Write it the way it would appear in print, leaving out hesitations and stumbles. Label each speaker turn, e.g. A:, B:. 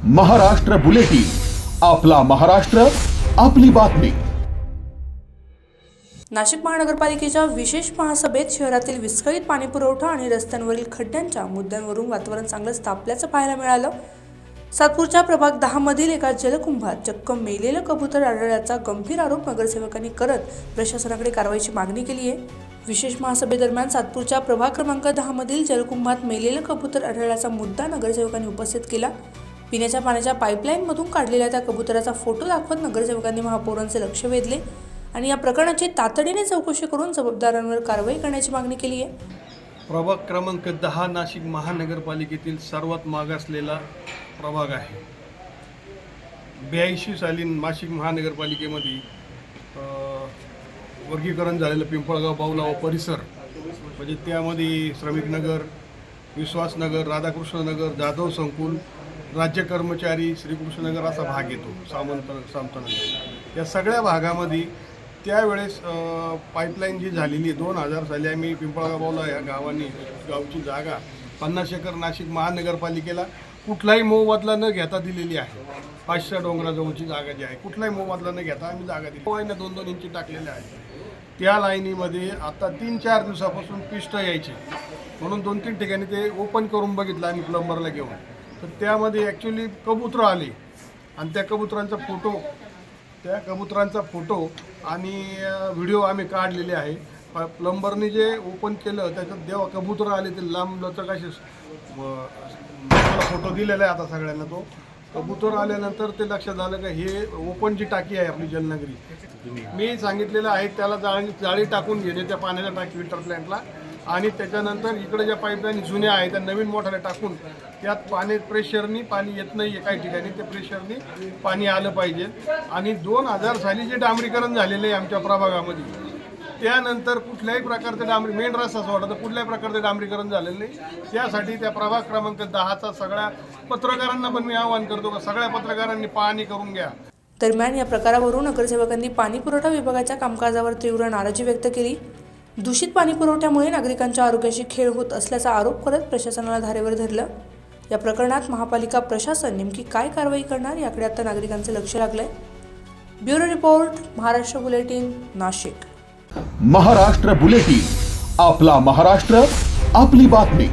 A: Maharashtra bulletin, आपला महाराष्ट्र, आपली बातमी।
B: नाशिक महानगरपालिकेच्या विशेष महासभेत शहरातील विस्कळीत पाणीपुरवठा आणि रस्त्यांवरील खड्ड्यांच्या मुद्द्यांवरून वातावरण चांगलंच तापल्याचं पाहायला मिळालं। सातपूरच्या प्रभाग 10 मधील एका जलकुंभात चक्क मेलेलं कबूतर आढळल्याचा गंभीर आरोप नगरसेवकांनी करत प्रशासनाकडे कारवाईची मागणी केली आहे। विशेष महासभेदरम्यान सातपूरच्या प्रभाग क्रमांक 10 मधील जलकुंभात मेलेलं कबूतर आढळल्याचा मुद्दा नगरसेवकांनी उपस्थित केला। पिण्याच्या पाण्याच्या पाईपलाईनमधून काढलेल्या त्या कबुतराचा फोटो दाखवत नगरसेवकांनी महापौरांचे लक्ष वेधले आणि या प्रकरणाची तातडीने चौकशी करून जबाबदारांवर कारवाई करण्याची मागणी केली आहे।
C: प्रभाग क्रमांक 10 नाशिक महानगरपालिकेतील सर्वात मागासलेला प्रभाग आहे। 82 साली नाशिक महानगरपालिकेमध्ये वर्गीकरण झालेलं पिंपळगाव बावलाव परिसर म्हणजे त्यामध्ये श्रमिक नगर, विश्वासनगर, राधाकृष्णनगर, जाधव संकुल, राज्य कर्मचारी, श्रीकृष्णनगर असा भाग येतो, सामंतनगर। या सगळ्या भागामध्ये त्यावेळेस पाईपलाईन जी झालेली 2000 साली आम्ही पिंपळगाव बावला या गावची जागा 50 एकर नाशिक महानगरपालिकेला कुठलाही मोबदला न घेता दिलेली आहे। 500 डोंगराजवळची जागा जी आहे कुठलाही मोबदला न घेता आम्ही जागा दिली। लाईन 2-2 इंची टाकलेल्या आहे। त्या लाईनीमध्ये आता 3-4 दिवसापासून पिष्ट यायचे म्हणून 2-3 ठिकाणी ते ओपन करून बघितलं आम्ही प्लंबरला घेऊन, तर त्यामध्ये ॲक्च्युली कबूतर आले आणि त्या कबुतरांचा फोटो आणि व्हिडिओ आम्ही काढलेले आहे। प्लंबरने जे ओपन केलं त्याच्यात जेव्हा कबूतर आले ते लांब लचक असे फोटो दिलेला आहे। आता सगळ्यांना तो कबूतर आल्यानंतर ते लक्षात आलं का हे ओपन जी टाकी आहे आपली जलनगरी, मी सांगितलेलं आहे त्याला जाळी टाकून घेणे त्या पाण्याच्या टाकी वॉटर प्लॅन्टला, आणि त्याच्यानंतर इकडे ज्या पाईपलाईन जुन्या आहेत त्या नवीन मोठ्याला टाकून त्यात पाणी प्रेशरनी पाणी येत नाही आहे, काही ठिकाणी ते प्रेशरनी पाणी आलं पाहिजे। आणि 2000 साली जे डांबरीकरण झालेलं आहे आमच्या प्रभागामध्ये त्यानंतर कुठल्याही प्रकारचं मेन रस्ता सोडा तर कुठल्याही प्रकारचं डांबरीकरण झालेलं नाही। त्यासाठी त्या प्रभाग क्रमांक 10चा सगळ्या पत्रकारांना पण मी आवाहन करतो की सगळ्या पत्रकारांनी पाहणी करून घ्या।
B: दरम्यान या प्रकारावरून नगरसेवकांनी पाणीपुरवठा विभागाच्या कामकाजावर तीव्र नाराजी व्यक्त केली। दूषित पाणीपुरवठ्यामुळे नागरिकांच्या आरोग्याशी खेळ होत असल्याचा आरोप करत प्रशासनाला धारेवर धरलं। या प्रकरणात महापालिका प्रशासन नेमकी काय कारवाई करणार याकडे आता नागरिकांचे लक्ष लागलंय। Bureau report, Maharashtra bulletin, Nashik.
A: Maharashtra bulletin, आपला महाराष्ट्र, आपली बातमी।